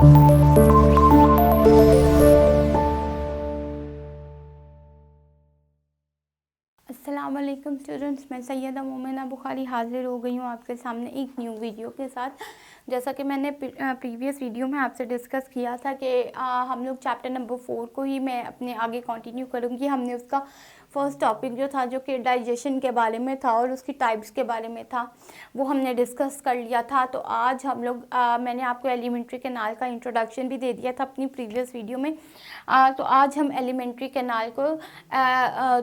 अस्सलाम वालेकुम स्टूडेंट्स, मैं सैयदा मोमिना बुखारी हाज़िर हो गई हूँ आपके सामने एक न्यू वीडियो के साथ। जैसा कि मैंने प्रीवियस वीडियो में आपसे डिस्कस किया था कि हम लोग चैप्टर नंबर 4 को ही मैं अपने आगे कंटिन्यू करूँगी। हमने उसका फर्स्ट टॉपिक जो था, जो कि डाइजेशन के बारे में था और उसकी टाइप्स के बारे में था, वो हमने डिस्कस कर लिया था। तो आज हम लोग मैंने आपको एलिमेंट्री कैनाल का इंट्रोडक्शन भी दे दिया था अपनी प्रीवियस वीडियो में। तो आज हम एलिमेंट्री कैनाल को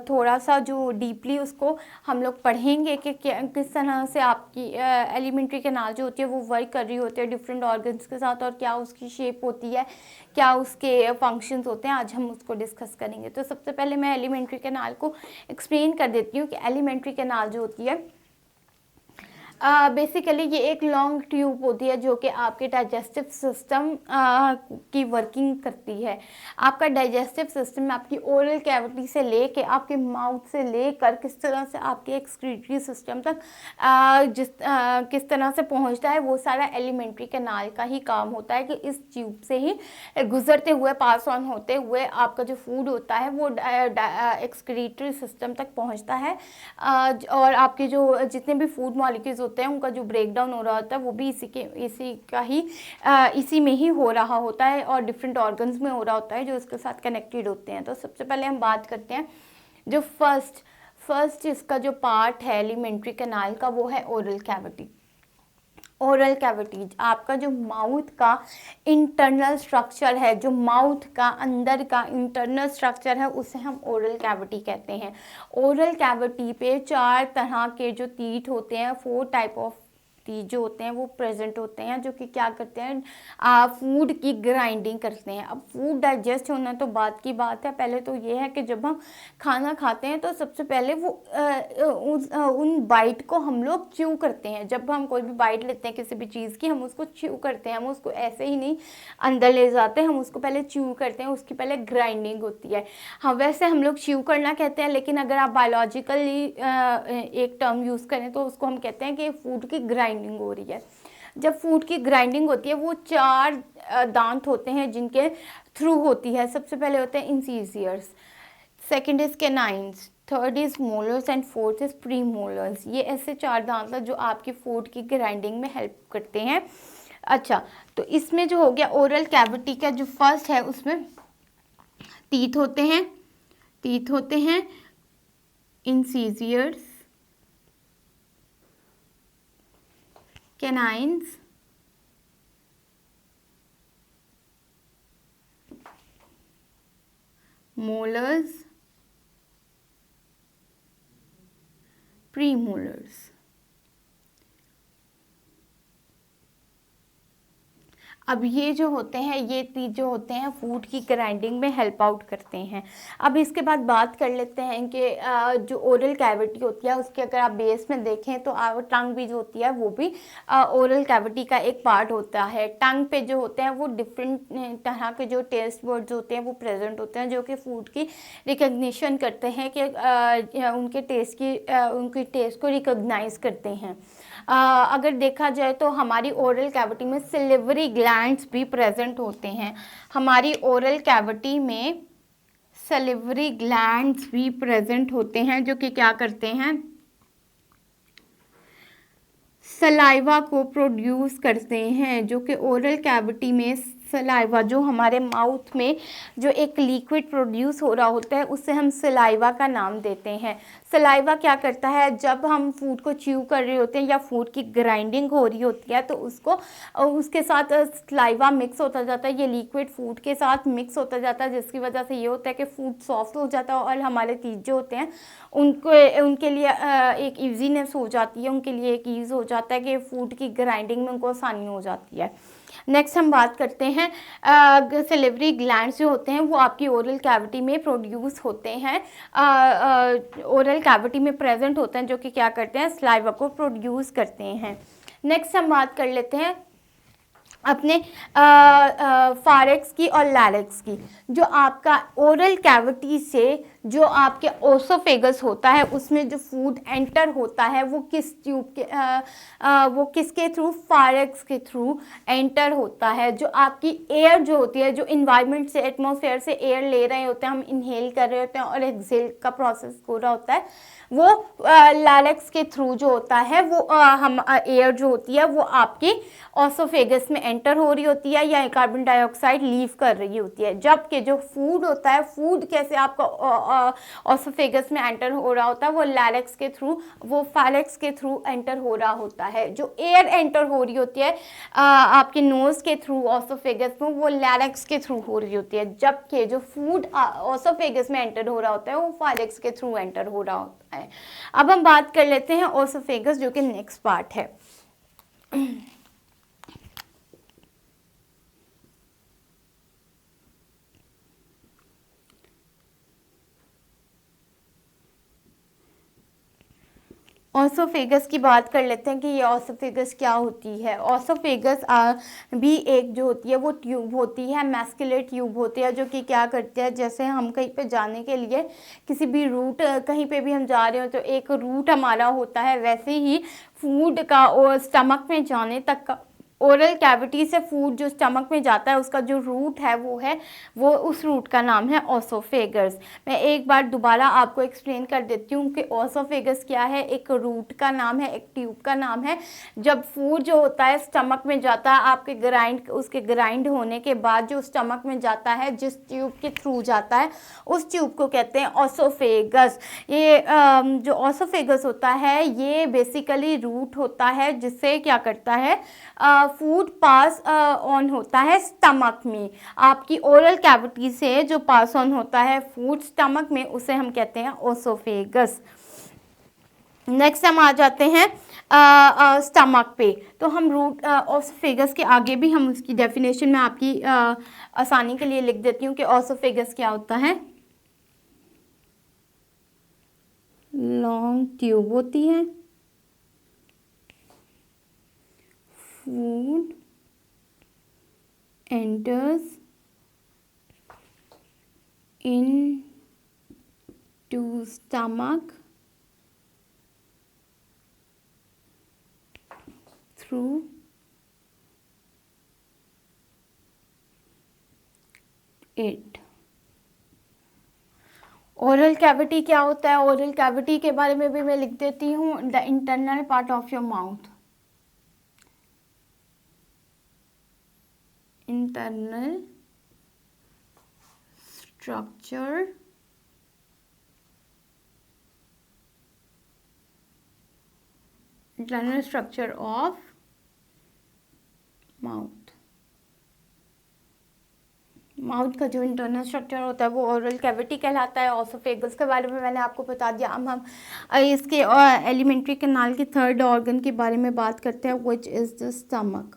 थोड़ा सा जो डीपली उसको हम लोग पढ़ेंगे कि किस तरह से आपकी एलिमेंट्री कैनाल जो होती है वो वर्क कर रही होती है डिफरेंट ऑर्गन्स के साथ, और क्या उसकी शेप होती है, क्या उसके फंक्शंस होते हैं। आज हम उसको डिस्कस करेंगे। तो सबसे पहले मैं एलिमेंट्री कैनाल को एक्सप्लेन कर देती हूँ कि एलिमेंट्री कैनाल जो होती है बेसिकली ये एक लॉन्ग ट्यूब होती है जो कि आपके डाइजेस्टिव सिस्टम की वर्किंग करती है। आपका डाइजेस्टिव सिस्टम आपकी ओरल कैविटी से लेके आपके माउथ से लेकर किस तरह से आपके एक्सक्रीटरी सिस्टम तक किस तरह से पहुंचता है, वो सारा एलिमेंट्री कैनाल का ही काम होता है कि इस ट्यूब से ही गुजरते हुए, पास ऑन होते हुए आपका जो फूड होता है वो एक्सक्रीटरी सिस्टम तक पहुंचता है। और आपके जो जितने भी फूड मॉलिक्यूल्स होते हैं उनका जो ब्रेक डाउन हो रहा होता है वो भी इसी में ही हो रहा होता है और डिफरेंट ऑर्गन्स में हो रहा होता है जो इसके साथ कनेक्टेड होते हैं। तो सबसे पहले हम बात करते हैं जो फर्स्ट इसका जो पार्ट है एलिमेंट्री कैनाल का, वो है ओरल कैविटी। ओरल कैविटीज आपका जो माउथ का इंटरनल स्ट्रक्चर है, जो माउथ का अंदर का इंटरनल स्ट्रक्चर है, उसे हम ओरल कैविटी कहते हैं। ओरल कैविटी पे 4 तरह के जो टीथ होते हैं, 4 टाइप ऑफ टीथ जो होते हैं वो प्रेजेंट होते हैं, जो कि क्या करते हैं, फूड की ग्राइंडिंग करते हैं। अब फूड डाइजेस्ट होना तो बात की बात है। पहले तो ये है कि जब हम खाना खाते हैं तो सबसे पहले वो उन बाइट को हम लोग च्यू करते हैं। जब हम कोई भी बाइट लेते हैं किसी भी चीज़ की, हम उसको च्यू करते हैं। हम उसको ऐसे ही नहीं अंदर ले जाते, हम उसको पहले च्यू करते हैं, उसकी पहले ग्राइंडिंग होती है। हाँ, वैसे हम लोग च्यू करना कहते हैं, लेकिन अगर आप बायोलॉजिकली एक टर्म यूज़ करें तो उसको हम कहते हैं कि फूड की ग्राइंडिंग हो रही है। जब फूड की ग्राइंडिंग होती है वो 4 दांत होते हैं जिनके थ्रू होती है। सबसे पहले होते हैं incisors, second is canines, third is molars and fourth is premolars. ये ऐसे 4 दांत हैं जो आपकी फूड की ग्राइंडिंग में हेल्प करते हैं। अच्छा, तो इसमें जो हो गया ओरल कैविटी का जो फर्स्ट है उसमें टीथ होते हैं इंसीजियर्स, कैनाइन्स, मोलर्स, प्रीमोलर्स। अब ये जो होते हैं, ये तीन जो होते हैं फूड की ग्राइंडिंग में हेल्प आउट करते हैं। अब इसके बाद बात कर लेते हैं कि जो ओरल कैविटी होती है उसके अगर आप बेस में देखें तो टंग भी जो होती है वो भी ओरल कैविटी का एक पार्ट होता है। टंग पे जो होते हैं वो डिफरेंट तरह के जो टेस्ट बर्ड्स होते हैं वो प्रेजेंट होते हैं, जो कि फूड की रिकग्निशन करते हैं कि उनकी टेस्ट को रिकग्नाइज करते हैं। अगर देखा जाए तो हमारी ओरल कैविटी में सिलिवरी ग्लैंड्स भी प्रेजेंट होते हैं। हमारी ओरल कैविटी में सिलिवरी ग्लैंड्स भी प्रेजेंट होते हैं जो कि क्या करते हैं, सलाइवा को प्रोड्यूस करते हैं। जो कि ओरल कैविटी में सलाइवा, जो हमारे माउथ में जो एक लिक्विड प्रोड्यूस हो रहा होता है उसे हम सलाइवा का नाम देते हैं। सलाइवा क्या करता है, जब हम फूड को च्यू कर रहे होते हैं या फूड की ग्राइंडिंग हो रही होती है तो उसके साथ सलाइवा मिक्स होता जाता है, ये लिक्विड फूड के साथ मिक्स होता जाता है, जिसकी वजह से ये होता है कि फूड सॉफ्ट हो जाता है और हमारे टीथ जो होते हैं उनके लिए एक ईजीनेस हो जाती है, उनके लिए एक ईज़ हो जाता है कि फूड की ग्राइंडिंग में उनको आसानी हो जाती है। नेक्स्ट हम बात करते हैं सिलिवरी ग्लैंड्स जो होते हैं वो आपकी ओरल कैविटी में प्रोड्यूस होते हैं, ओरल कैविटी में प्रेजेंट होते हैं, जो कि क्या करते हैं, सलाइवा को प्रोड्यूस करते हैं। नेक्स्ट हम बात कर लेते हैं अपने फारेक्स की और लैरिक्स की। जो आपका ओरल कैविटी से जो आपके ओसोफेगस होता है उसमें जो फूड एंटर होता है वो किस ट्यूब के वो किसके थ्रू, फारेक्स के थ्रू एंटर होता है। जो आपकी एयर जो होती है, जो इन्वायरमेंट से, एटमॉस्फेयर से एयर ले रहे होते हैं, हम इनहेल कर रहे होते हैं और एक्सहेल का प्रोसेस हो रहा होता है, वो लारेक्स के थ्रू जो होता है वो हम एयर जो होती है वो आपकी ओसोफेगस में एंटर हो रही होती है या कार्बन डाइऑक्साइड लीव कर रही होती है। जबकि जो फूड होता है, फूड कैसे आपका ओसोफेगस में एंटर हो रहा होता है, वो लारेक्स के थ्रू, वो फारेक्स के थ्रू एंटर हो रहा होता है। जो एयर एंटर हो रही होती है आपके नोज के थ्रू ओसोफेगस में, वो लारेक्स के थ्रू हो रही होती है। जबकि जो फूड ओसोफेगस में एंटर हो रहा होता है वो फारेक्स के थ्रू एंटर हो रहा होता है। अब हम बात कर लेते हैं ओसोफेगस, जो कि नेक्स्ट पार्ट है। ओसोफेगस की बात कर लेते हैं कि ये ओसोफेगस क्या होती है। ओसोफेगस भी एक जो होती है वो ट्यूब होती है, मैस्कुलर ट्यूब होती है, जो कि क्या करती है, जैसे हम कहीं पे जाने के लिए किसी भी रूट, कहीं पे भी हम जा रहे हो तो एक रूट हमारा होता है, वैसे ही फूड का और स्टमक में जाने तक का, ओरल कैविटी से फूड जो स्टमक में जाता है उसका जो रूट है वो उस रूट का नाम है ओसोफेगस। मैं एक बार दोबारा आपको एक्सप्लेन कर देती हूँ कि ओसोफेगस क्या है। एक रूट का नाम है, एक ट्यूब का नाम है। जब फूड जो होता है स्टमक में जाता है, आपके उसके ग्राइंड होने के बाद जो स्टमक में जाता है, जिस ट्यूब के थ्रू जाता है उस ट्यूब को कहते हैं ओसोफेगस। ये जो ओसोफेगस होता है ये बेसिकली रूट होता है जिससे क्या करता है, फूड पास ऑन होता है स्टमक में। आपकी ओरल कैविटी से जो पास ऑन होता है फूड स्टमक में, उसे हम कहते हैं ओसोफेगस। नेक्स्ट हम आ जाते हैं स्टमक पे। तो हम रूट ओसोफेगस के आगे भी हम उसकी डेफिनेशन में आपकी आसानी के लिए लिख देती हूँ कि ओसोफेगस क्या होता है। लॉन्ग ट्यूब होती है, food enters into stomach through it। Oral cavity क्या होता है? ओरल कैविटी के बारे में भी मैं लिख देती हूँ, the internal part of your mouth. Internal structure of mouth. Mouth का जो इंटरनल स्ट्रक्चर होता है वो ओरल कैविटी कहलाता है। ओसोफेगस के बारे में मैंने आपको बता दिया। अब हम इसके एलिमेंट्री कैनाल के थर्ड ऑर्गन के बारे में बात करते हैं, विच इज द स्टमक।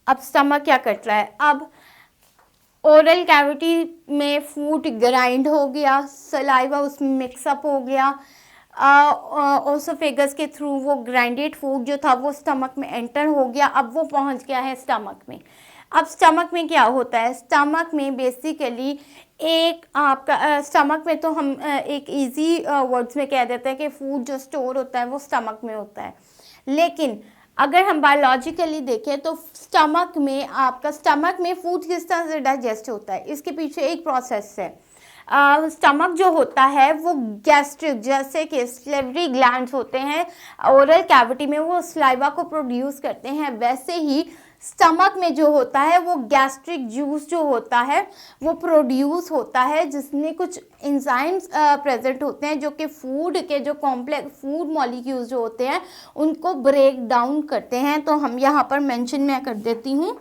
अब स्टमक क्या करता है? अब ओरल कैविटी में फूड ग्राइंड हो गया, सलाइवा उसमें मिक्सअप हो गया, ओसोफेगस के थ्रू वो ग्राइंडेड फूड जो था वो स्टमक में एंटर हो गया। अब वो पहुंच गया है स्टमक में। अब स्टमक में क्या होता है? स्टमक में बेसिकली एक आपका स्टमक में तो हम एक इजी वर्ड्स में कह देते हैं कि फूड जो स्टोर होता है वो स्टमक में होता है। लेकिन अगर हम बायोलॉजिकली देखें तो स्टमक में फूड किस तरह से डाइजेस्ट होता है, इसके पीछे एक प्रोसेस है। स्टमक जो होता है वो गैस्ट्रिक, जैसे कि सलेवरी ग्लैंड्स होते हैं ओरल कैविटी में, वो सलाइवा को प्रोड्यूस करते हैं, वैसे ही स्टमक में जो होता है वो गैस्ट्रिक जूस जो होता है वो प्रोड्यूस होता है, जिसमें कुछ एंजाइम्स प्रेजेंट होते हैं जो कि फूड के जो कॉम्प्लेक्स फूड मॉलिक्यूल्स जो होते हैं उनको ब्रेक डाउन करते हैं। तो हम यहाँ पर मेंशन मैं कर देती हूँ,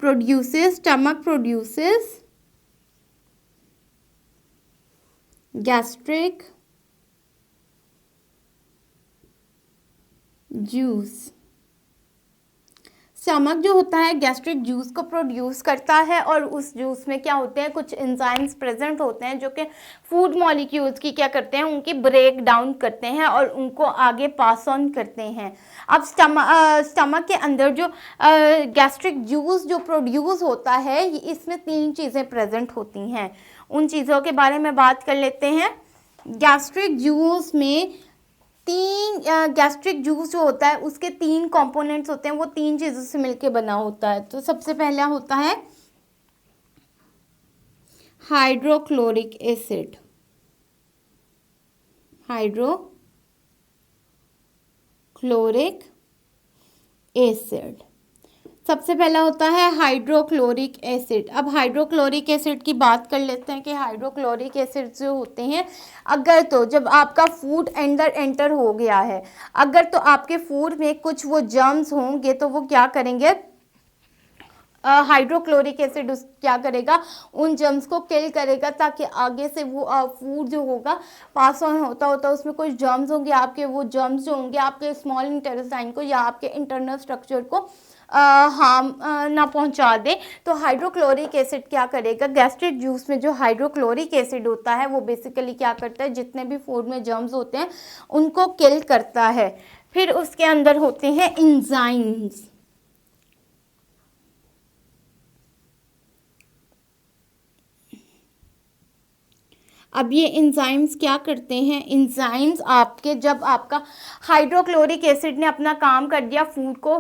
stomach produces gastric juice. Stomach जो होता है गैस्ट्रिक जूस को प्रोड्यूस करता है और उस जूस में क्या होते हैं, कुछ एंजाइम्स प्रेजेंट होते हैं जो कि फूड मॉलिक्यूल्स की क्या करते हैं, उनकी ब्रेक डाउन करते हैं और उनको आगे पास ऑन करते हैं। अब स्टमक के अंदर जो गैस्ट्रिक जूस जो प्रोड्यूस होता है, इसमें 3 चीज़ें प्रेजेंट होती हैं। उन चीज़ों के बारे में बात कर लेते हैं। गैस्ट्रिक जूस में गैस्ट्रिक जूस जो होता है उसके 3 कंपोनेंट्स होते हैं, वो 3 चीज़ों से मिलके बना होता है। तो सबसे पहला होता है हाइड्रोक्लोरिक एसिड, हाइड्रोक्लोरिक एसिड सबसे पहला होता है हाइड्रोक्लोरिक एसिड। अब हाइड्रोक्लोरिक एसिड की बात कर लेते हैं कि हाइड्रोक्लोरिक एसिड जो होते हैं, अगर तो जब आपका फूड अंदर एंटर हो गया है, अगर तो आपके फूड में कुछ वो जर्म्स होंगे तो वो क्या करेंगे, हाइड्रोक्लोरिक एसिड क्या करेगा, उन जर्म्स को किल करेगा, ताकि आगे से वो फूड जो होगा पास ऑन होता होता उसमें कुछ जर्म्स होंगे, आपके वो जर्म्स जो होंगे आपके स्मॉल इंटेस्टाइन को या आपके इंटरनल स्ट्रक्चर को हार्म ना पहुंचा दे। तो हाइड्रोक्लोरिक एसिड क्या करेगा, गैस्ट्रिक जूस में जो हाइड्रोक्लोरिक एसिड होता है वो बेसिकली क्या करता है, जितने भी फूड में जर्म्स होते हैं उनको किल करता है। फिर उसके अंदर होते हैं एंजाइम्स। अब ये एंजाइम्स क्या करते हैं, एंजाइम्स आपके जब आपका हाइड्रोक्लोरिक एसिड ने अपना काम कर दिया फूड को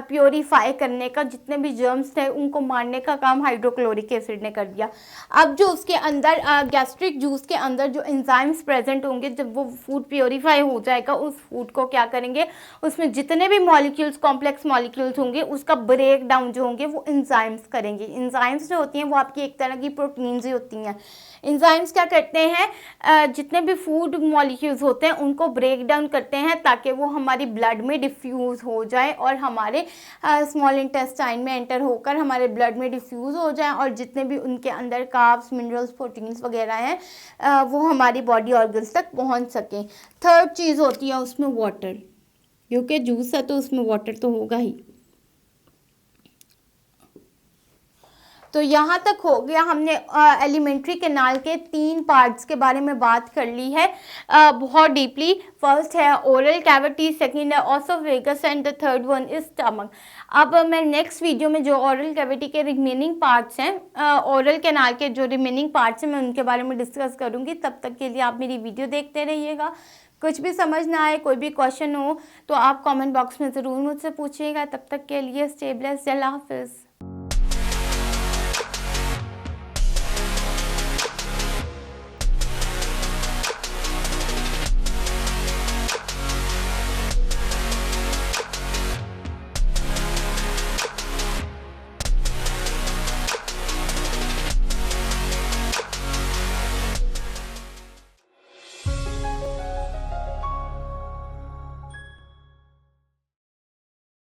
प्योरीफाई करने का, जितने भी जर्म्स थे उनको मारने का काम हाइड्रोक्लोरिक एसिड ने कर दिया। अब जो उसके अंदर गैस्ट्रिक जूस के अंदर जो एंजाइम्स प्रेजेंट होंगे, जब वो फूड प्योरीफाई हो जाएगा उस फूड को क्या करेंगे, उसमें जितने भी मॉलिक्यूल्स कॉम्प्लेक्स मॉलिक्यूल्स होंगे उसका ब्रेक डाउन जो होंगे वो एंजाइम्स करेंगे। एंजाइम्स जो होती हैं वो आपकी एक तरह की प्रोटीन्स ही होती हैं। एंजाइम्स क्या करते हैं, जितने भी फूड मॉलिक्यूल्स होते हैं उनको ब्रेक डाउन करते हैं ताकि वो हमारी ब्लड में डिफ्यूज़ हो जाए और हमारे स्मॉल इंटेस्टाइन में एंटर होकर हमारे ब्लड में डिफ्यूज़ हो जाए, और जितने भी उनके अंदर कार्ब्स, मिनरल्स, प्रोटीन्स वगैरह हैं वो हमारी बॉडी ऑर्गन्स तक पहुंच सकें। थर्ड चीज़ होती है उसमें वाटर, क्योंकि जूस है तो उसमें वाटर तो होगा ही। तो यहाँ तक हो गया, हमने एलिमेंट्री कैनाल के 3 पार्ट्स के बारे में बात कर ली है बहुत डीपली। फर्स्ट है ओरल कैविटी, सेकंड है oesophagus and the third one is stomach. अब मैं नेक्स्ट वीडियो में जो ओरल कैविटी के रिमेनिंग पार्ट्स हैं, ओरल कैनाल के जो रिमेनिंग पार्ट्स हैं, मैं उनके बारे में डिस्कस करूँगी। तब तक के लिए आप मेरी वीडियो देखते रहिएगा। कुछ भी समझ ना आए, कोई भी क्वेश्चन हो तो आप कमेंट बॉक्स में ज़रूर मुझसे पूछिएगा। तब तक के लिए स्टे ब्लेस्ड, अल्लाह हाफिज़।